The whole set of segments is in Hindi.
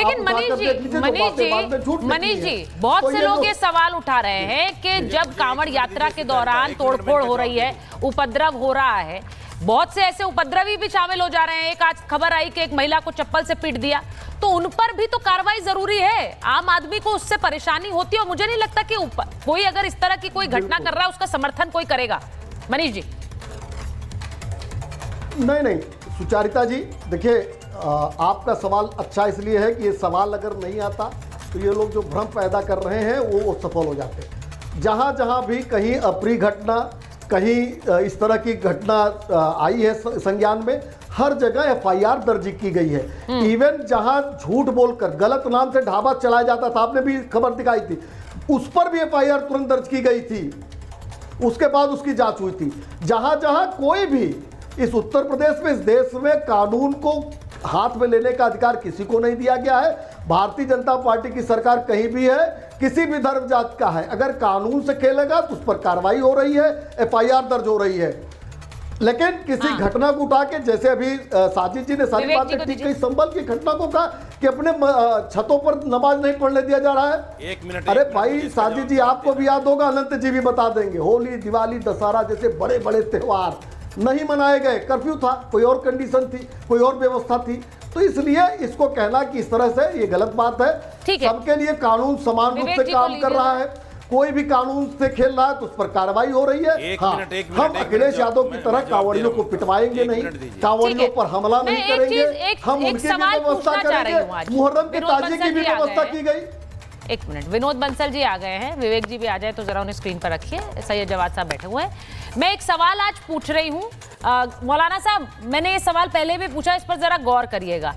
लेकिन मनीष जी बहुत से लोग ये सवाल उठा रहे हैं कि जब कांवड़ यात्रा के दौरान तोड़फोड़ हो रही है, उपद्रव हो रहा है, बहुत से ऐसे उपद्रवी भी शामिल हो जा रहे हैं। एक आज खबर आई कि एक महिला को चप्पल से पीट दिया, तो उन पर भी तो कार्रवाई जरूरी है। आम आदमी को उससे परेशानी होती है और मुझे नहीं लगता कि कोई अगर इस तरह की कोई घटना कर रहा है उसका समर्थन कोई करेगा। मनीष जी। नहीं सुचारिता जी, देखिए आपका सवाल अच्छा इसलिए है कि ये सवाल अगर नहीं आता तो ये लोग जो भ्रम पैदा कर रहे हैं वो सफल हो जाते हैं। जहाँ जहाँ भी कहीं अप्रिय घटना, कहीं इस तरह की घटना आई है संज्ञान में, हर जगह एफआईआर दर्ज की गई है। इवन जहां झूठ बोलकर गलत नाम से ढाबा चलाया जाता था, आपने भी खबर दिखाई थी, उस पर भी एफआईआर तुरंत दर्ज की गई थी, उसके बाद उसकी जांच हुई थी। जहां जहां कोई भी इस उत्तर प्रदेश में, इस देश में कानून को हाथ में लेने का अधिकार किसी को नहीं दिया गया है। भारतीय जनता पार्टी की सरकार कहीं भी है, किसी भी धर्म जात का है, अगर कानून से खेलेगा तो उस पर कार्रवाई हो रही है, एफआईआर दर्ज हो रही है। लेकिन किसी घटना को उठा के, जैसे अभी साजिद जी ने सारी बातें ठीक कही, संभल की घटना को कहा कि अपने छतों पर नमाज नहीं पढ़ने दिया जा रहा है। एक मिनट। अरे भाई साजिद जी, आपको भी याद होगा, अनंत जी भी बता देंगे, होली, दिवाली, दशहरा जैसे बड़े बड़े त्योहार नहीं मनाए गए, कर्फ्यू था, कोई और कंडीशन थी, कोई और व्यवस्था थी, तो इसलिए इसको कहना कि इस तरह से ये गलत बात है। सबके लिए कानून समान रूप से काम कर रहा है, कोई भी कानून से खेल रहा है तो उस पर कार्रवाई हो रही है। हम अखिलेश यादव की तरह कांवड़ियों को पिटवाएंगे नहीं, कांवड़ियों पर हमला नहीं करेंगे, हम उनकी भी व्यवस्था करेंगे। मुहर्रम के ताजिए की भी व्यवस्था की गई। एक मिनट, विनोद बंसल जी आ गए हैं, विवेक जी भी आ जाए तो जरा उन्हें स्क्रीन पर रखिए। सैयद जवाद साहब बैठे हुए हैं। मैं एक सवाल आज पूछ रही हूँ मौलाना साहब, मैंने ये सवाल पहले भी पूछा, इस पर जरा गौर करिएगा।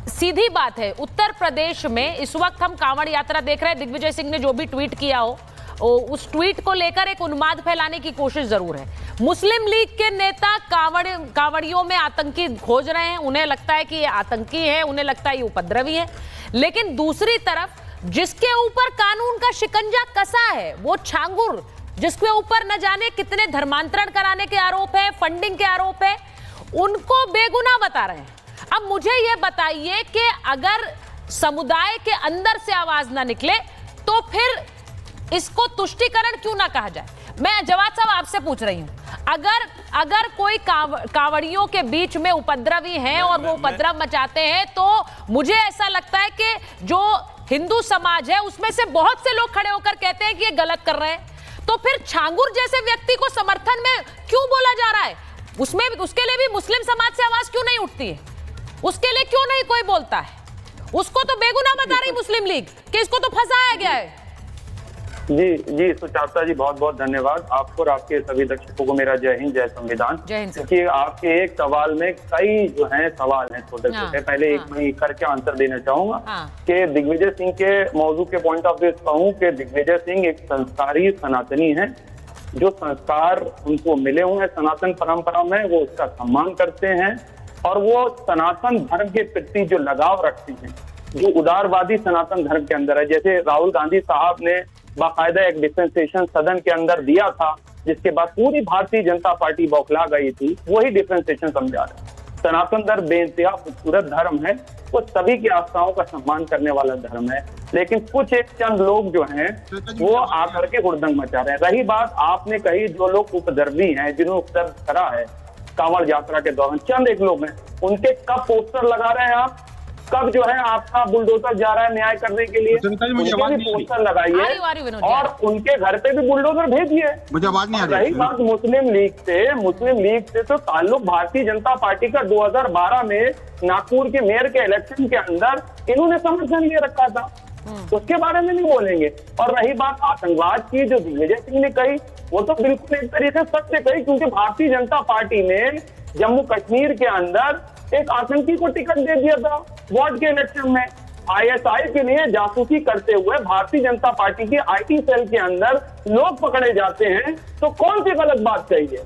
सीधी बात है, उत्तर प्रदेश में इस वक्त हम कांवड़ यात्रा देख रहे हैं। दिग्विजय सिंह ने जो भी ट्वीट किया हो, उस ट्वीट को लेकर एक उन्माद फैलाने की कोशिश जरूर है। मुस्लिम लीग के नेता कांवड़ियों में आतंकी खोज रहे हैं, उन्हें लगता है कि ये आतंकी है, उन्हें लगता है ये उपद्रवी है। लेकिन दूसरी तरफ जिसके ऊपर कानून का शिकंजा कसा है, वो छांगुर, जिसके ऊपर न जाने कितने धर्मांतरण कराने के आरोप है, फंडिंग के आरोप है, उनको बेगुनाह बता रहे हैं। अब मुझे ये बताइए कि अगर समुदाय के अंदर से आवाज ना निकले तो फिर इसको तुष्टीकरण क्यों ना कहा जाए? मैं जवाद साहब आपसे पूछ रही हूं, अगर कोई कांवड़ियों के बीच में उपद्रवी हैं और वो उपद्रव मचाते हैं, तो मुझे ऐसा लगता है कि जो हिंदू समाज है उसमें से बहुत से लोग खड़े होकर कहते हैं कि ये गलत कर रहे हैं। तो फिर छांगुर जैसे व्यक्ति को समर्थन में क्यों बोला जा रहा है? उसमें उसके लिए भी मुस्लिम समाज से आवाज क्यों नहीं उठती है? उसके लिए क्यों नहीं कोई बोलता है? उसको तो बेगुनाह बता रही मुस्लिम लीग कि इसको तो फंसाया गया है। जी सुचारिता जी, बहुत बहुत धन्यवाद आपको और आपके सभी दर्शकों को मेरा जय हिंद, जय संविधान। क्योंकि आपके एक सवाल में कई जो है सवाल हैं छोटे छोटे। पहले एक मैं करके आंसर देना चाहूंगा कि दिग्विजय सिंह के मौजू के पॉइंट ऑफ व्यू कहूँ कि दिग्विजय सिंह एक संस्कारी सनातनी है, जो संस्कार उनको मिले हुए हैं सनातन परंपरा में, वो उसका सम्मान करते हैं और वो सनातन धर्म के प्रति जो लगाव रखते हैं, जो उदारवादी सनातन धर्म के अंदर है। जैसे राहुल गांधी साहब ने बाकायदा एक डिफरेंशिएशन सदन के अंदर दिया था, जिसके बाद पूरी भारतीय जनता पार्टी बौखला गई थी, वही डिफरेंशिएशन समझा रहे। सनातन धर्म बेइंतहा खूबसूरत धर्म है, वो सभी की आस्थाओं का सम्मान करने वाला धर्म है। लेकिन कुछ एक चंद लोग जो हैं वो आकर के हुड़दंग मचा रहे हैं। रही बात आपने कही, जो लोग उपद्रवी हैं, जिन्होंने उपद्रव करा है कांवड़ यात्रा के दौरान, चंद एक लोग हैं, उनके कब पोस्टर लगा रहे हैं आप? कब जो है आपका बुलडोजर जा रहा है न्याय करने के लिए, उनके भी पोस्टर लगाइए और उनके घर पे भी बुलडोजर भेजिए। मुझे आवाज नहीं आ रही। रही बात मुस्लिम लीग से तो ताल्लुक भारतीय जनता पार्टी का 2012 में नागपुर के मेयर के इलेक्शन के अंदर इन्होंने समर्थन लिए रखा था, उसके बारे में नहीं बोलेंगे। और रही बात आतंकवाद की, जो दिग्विजय सिंह ने कही, वो तो बिल्कुल एक तरीके से सत्य कही, क्योंकि भारतीय जनता पार्टी ने जम्मू कश्मीर के अंदर एक आतंकी को टिकट दे दिया था वार्ड के इलेक्शन में। आईएसआई के लिए जासूसी करते हुए भारतीय जनता पार्टी के आईटी सेल के अंदर लोग पकड़े जाते हैं, तो कौन सी गलत बात कही है?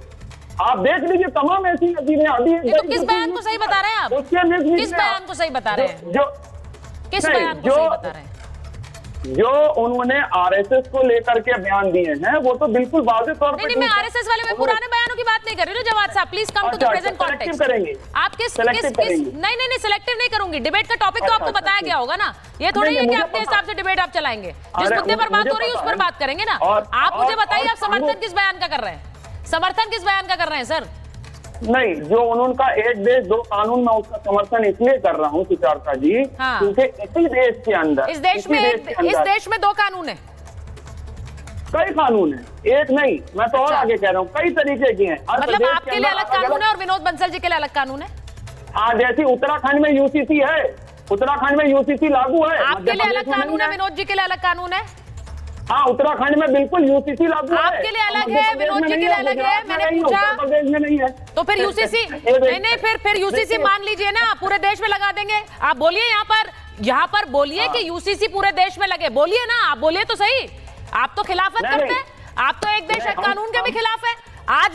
आप देख लीजिए, तमाम ऐसी चीजें अभी। तो किस बयान को सही बता रहे हैं आप? किस बयान को सही बता रहे हैं? जो किस बयान को सही बता रहे हैं? जो उन्होंने आरएसएस को लेकर के बयान दिए हैं वो तो बिल्कुल वाज़ेह तौर पर नहीं, मैं आरएसएस वाले में पुराने बयानों की बात नहीं कर रही हूँ जवाद साहब, please come to the present context. करेंगे आप किस नहीं सिलेक्टिव नहीं करूंगी, डिबेट का टॉपिक तो आपको बताया गया होगा ना, ये थोड़ी है कि अपने हिसाब से डिबेट आप चलाएंगे, जिस मुद्दे पर बात हो रही है उस पर बात करेंगे ना। आप मुझे बताइए आप समर्थन किस बयान का कर रहे हैं, समर्थन किस बयान का कर रहे हैं सर? नहीं, जो उनका एक देश दो कानून, मैं उसका समर्थन इसलिए कर रहा हूँ सुचारता जी, क्योंकि इसी देश के अंदर इस देश में दो कानून है, कई कानून है, एक नहीं, मैं तो और आगे कह रहा हूँ कई तरीके की हैं। मतलब आपके लिए अलग कानून है और विनोद बंसल जी के लिए अलग कानून है? हाँ, जैसे उत्तराखंड में यूसीसी है, उत्तराखंड में यूसीसी लागू है, आपके लिए अलग कानून है, विनोद जी के लिए अलग कानून है। हाँ, उत्तराखंड में बिल्कुल यूसीसी लागू है, आपके लिए अलग है, विनोद जी के लिए अलग है, मैंने पूछा। उत्तर प्रदेश में नहीं है तो फिर यूसीसी नहीं, फिर यूसीसी मान लीजिए ना, पूरे देश में लगा देंगे। आप बोलिए यहाँ पर बोलिए कि यूसीसी पूरे देश में लगे, बोलिए ना, आप बोलिए तो सही। आप तो खिलाफत करते हैं, आप तो एक देश एक कानून के भी खिलाफ है। आज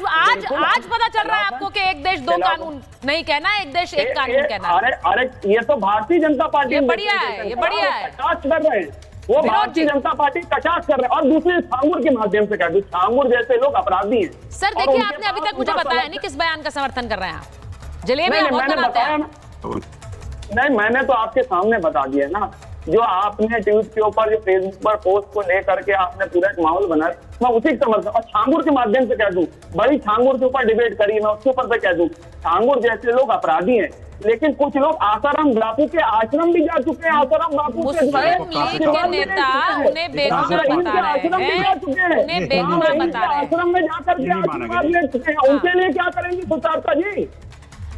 पता चल रहा है आपको कि एक देश दो कानून नहीं कहना, एक देश एक कानून कहना। अरे ये तो भारतीय जनता पार्टी, ये बढ़िया है, ये बढ़िया है, कर रहे हैं वो भारतीय जनता पार्टी कचाश कर रहे हैं। और दूसरे छांगुर के माध्यम से कह दूं, छांगुर जैसे लोग अपराधी हैं। सर देखिए, आपने अभी तक मुझे बताया नहीं किस बयान का समर्थन कर रहे हैं आप। जलेबी मैंने बताया ना, नहीं मैंने तो आपके सामने बता दिया ना, जो आपने ट्वीट के ऊपर जो फेसबुक पर पोस्ट को लेकर के आपने पूरा एक माहौल बनाया, मैं उसी के समर्थन। और छांगुर के माध्यम से कह दूं, बड़ी छांगुर के ऊपर डिबेट करी, मैं उसके ऊपर से कह दूं, छांगुर जैसे लोग अपराधी हैं, लेकिन कुछ लोग आसाराम बापू के आश्रम भी जा चुके हैं। आसाराम बापू मुस्लिम लीग के नेता उन्हें बेगुनाह बता रहे हैं, उन्हें बेगुनाह बता रहे हैं, आश्रम में जाकर के आशीर्वाद ले चुके हैं। उनके लिए क्या करेंगे सुचारता जी?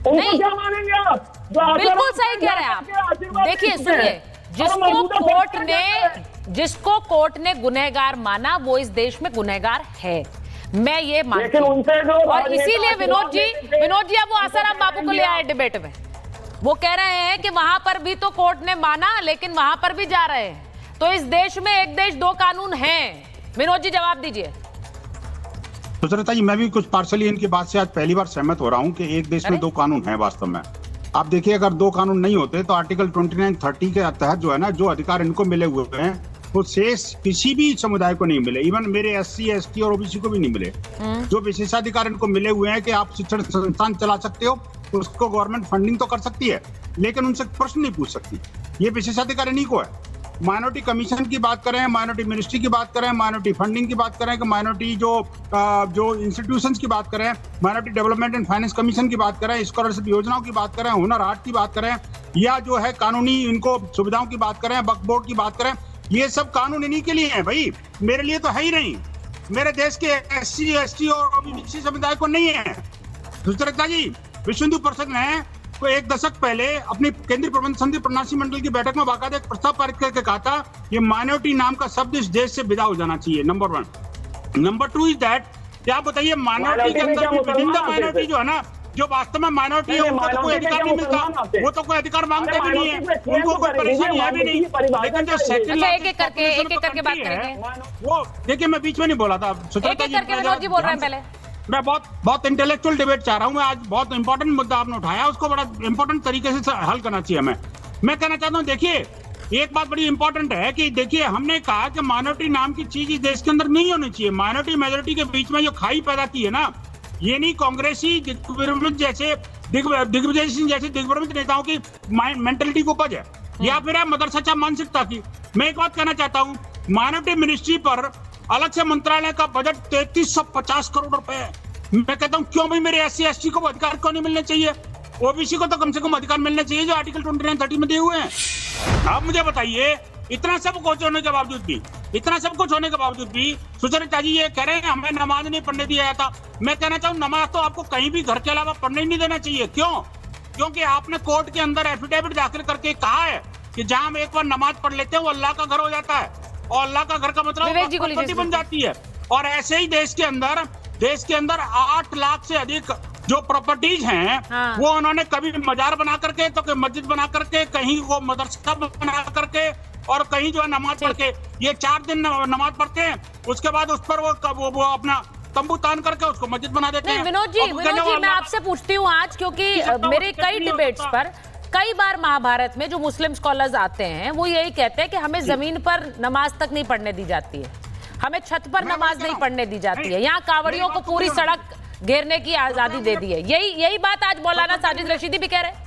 उनको क्या मानेंगे आप? बिल्कुल सही कह रहे हैं आप। देखिए सुनिए, जिसको कोर्ट ने गुनहगार माना वो इस देश में गुनहगार है, मैं ये मानती हूं। और इसीलिए विनोद जी अब वो आसाराम बापू को ले आए डिबेट में। वो कह रहे हैं कि वहां पर भी तो कोर्ट ने माना, लेकिन वहां पर भी जा रहे हैं। तो इस देश में एक देश दो कानून हैं। विनोद जी जवाब दीजिए। सुचरिता जी, मैं भी कुछ पार्शली इनकी बात से आज पहली बार सहमत हो रहा हूं कि एक देश में दो कानून हैं। वास्तव में आप देखिए, अगर दो कानून नहीं होते तो आर्टिकल 29-30 के तहत जो है ना, जो अधिकार इनको मिले हुए हैं वो शेष किसी भी समुदाय को नहीं मिले, इवन मेरे SC, ST और OBC को भी नहीं मिले। जो विशेषाधिकार इनको मिले हुए हैं कि आप शिक्षण संस्थान चला सकते हो, उसको गवर्नमेंट फंडिंग तो कर सकती है, लेकिन उनसे प्रश्न नहीं पूछ सकती। ये विशेषाधिकार इन्हीं को है। माइनॉरिटी कमीशन की बात करें, माइनॉरिटी मिनिस्ट्री की बात करें, माइनॉरिटी फंडिंग की बात करें, कि माइनॉरिटी जो इंस्टीट्यूशंस की बात करें, minority development and finance commission की बात करें, स्कॉलरशिप योजनाओं की बात करें, हुनर हाट की बात करें, या जो है कानूनी इनको सुविधाओं की बात करें, वक्फ बोर्ड की बात करें, ये सब कानून इन्हीं के लिए हैं भाई, मेरे लिए तो है ही नहीं। मेरे देश के SC, ST और OBC समुदाय को नहीं है। सुचरिता जी, विश्व हिंदू परिषद ने को एक दशक पहले अपनी केंद्रीय प्रबंध समिति प्रणाली मंडल की बैठक में बाकायदा एक प्रस्ताव पारित करके कहा था, ये माइनॉरिटी नाम का शब्द इस देश से विदा हो जाना चाहिए। नंबर 1। नंबर 2 इज दैट, क्या बताइए, माइनॉरिटी के अंदर भी विभिन्न माइनॉरिटी जो है ना, जो वास्तव में माइनॉरिटी है, उनको तो कोई अधिकार नहीं मिलता, वो तो कोई अधिकार मांगते भी नहीं है, उनको कोई परेशानी है भी नहीं। लेकिन जो सेकंड एक एक करके बात करेंगे, वो देखिए, मैं बीच में नहीं बोला था। एक एक करके विनोद जी बोल रहे हैं पहले। मैं बहुत इंटेलेक्चुअल डिबेट चाह रहा हूं। मैं आज बहुत इंपॉर्टेंट मुद्दा आपने उठाया, उसको बड़ा इंपॉर्टेंट तरीके से हल करना चाहिए हमें। मैं कहना चाहता हूं, देखिए एक बात बड़ी इंपॉर्टेंट है कि देखिए, हमने कहा कि माइनॉरिटी नाम की चीज इस देश के अंदर नहीं होनी चाहिए। माइनॉरिटी मेजोरिटी के बीच में जो खाई पैदा की है ना, ये नहीं कांग्रेसी जैसे दिग्विजय सिंह जैसे दिग्भ्रमित नेताओं की मेंटलिटी को उपज है, या फिर मदरसा मानसिकता की। मैं एक बात कहना चाहता हूँ, माइनॉरिटी मिनिस्ट्री पर अलग से मंत्रालय का बजट 3350 करोड़ रुपए है। मैं कहता हूं, क्यों भाई मेरे SC, ST को अधिकार क्यों नहीं मिलने चाहिए? OBC को तो कम से कम अधिकार मिलने चाहिए जो आर्टिकल 29-30 में दिए हुए हैं। आप मुझे बताइए, इतना सब कुछ होने के बावजूद भी सुचरिता जी ये कह रहे हैं हमें नमाज नहीं पढ़ने दिया जाता। मैं कहना चाहूँ, नमाज तो आपको कहीं भी घर के अलावा पढ़ने ही नहीं देना चाहिए। क्यों? क्योंकि आपने कोर्ट के अंदर एफिडेविट दाखिल करके कहा है कि जहां हम एक बार नमाज पढ़ लेते हैं वो अल्लाह का घर हो जाता है, और अल्लाह का घर का मतलब प्रॉपर्टी बन जाती है। और ऐसे ही देश के अंदर 8 लाख से अधिक जो प्रॉपर्टीज हैं, वो उन्होंने कभी मजार बना करके, तो मस्जिद बना करके, कहीं वो मदरसा बना करके, और कहीं जो है नमाज पढ़ के। ये 4 दिन नमाज पढ़ते हैं, उसके बाद उस पर वो अपना तंबू तान करके उसको मस्जिद बना देते हैं। विनोद जी मैं आपसे पूछती हूँ आज, क्योंकि मेरे कई डिबेट्स पर कई बार महाभारत में जो मुस्लिम स्कॉलर्स आते हैं वो यही कहते हैं कि हमें जमीन पर नमाज तक नहीं पढ़ने दी जाती है, हमें छत पर नमाज नहीं पढ़ने दी जाती है, यहाँ कांवड़ियों को पूरी सड़क घेरने की आजादी दे दी है। यही बात आज मौलाना साजिद रशीदी भी कह रहे हैं।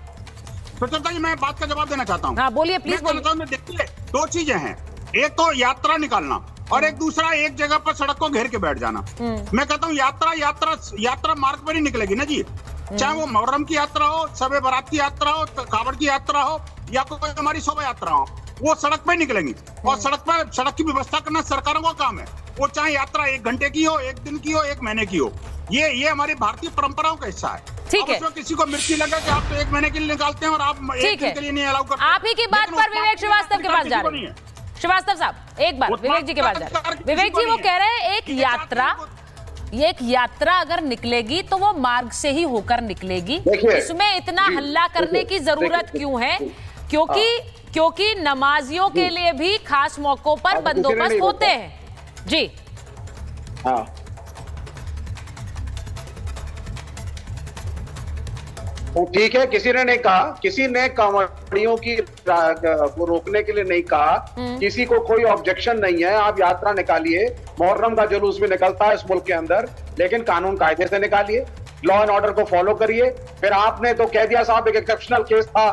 सुचेता जी, मैं बात का जवाब देना चाहता हूँ। हाँ बोलिए प्लीज बोलिए। देखिए, दो चीजें हैं, एक तो यात्रा निकालना और एक दूसरा एक जगह पर सड़क को घेर के बैठ जाना। मैं कहता हूँ यात्रा मार्ग पर ही निकलेगी ना जी, चाहे वो मुहर्रम की यात्रा हो, शबे बारात की यात्रा हो, कावड़ की यात्रा हो या कोई हमारी शोभा यात्रा हो, वो सड़क पे निकलेंगी। और सड़क की व्यवस्था करना सरकारों का काम है, वो चाहे यात्रा 1 घंटे की हो, 1 दिन की हो, 1 महीने की हो। ये हमारी भारतीय परंपराओं का हिस्सा है। ठीक है, उसमें किसी को मिर्ची लगा कि आप तो 1 महीने के लिए निकालते हैं और आप 1 दिन के लिए नहीं अलाउ करते। आप ही की बात पर विवेक श्रीवास्तव के पास जा रहे हैं। श्रीवास्तव साहब एक बार विवेक जी के पास जा रहे हैं। विवेक जी वो कह रहे हैं एक यात्रा अगर निकलेगी तो वो मार्ग से ही होकर निकलेगी, इसमें इतना हल्ला करने की जरूरत क्यों है? क्योंकि नमाजियों के लिए भी खास मौकों पर बंदोबस्त होते हैं। जी हाँ, वो ठीक है, किसी ने नहीं कहा, किसी ने कांवड़ियों की को रोकने के लिए नहीं कहा, किसी को कोई ऑब्जेक्शन नहीं है। आप यात्रा निकालिए, मुहर्रम का जुलूस भी निकलता है इस मुल्क के अंदर, लेकिन कानून कायदे से निकालिए, लॉ एंड ऑर्डर को फॉलो करिए। फिर आपने तो कह दिया साहब एक एक्सेप्शनल केस था,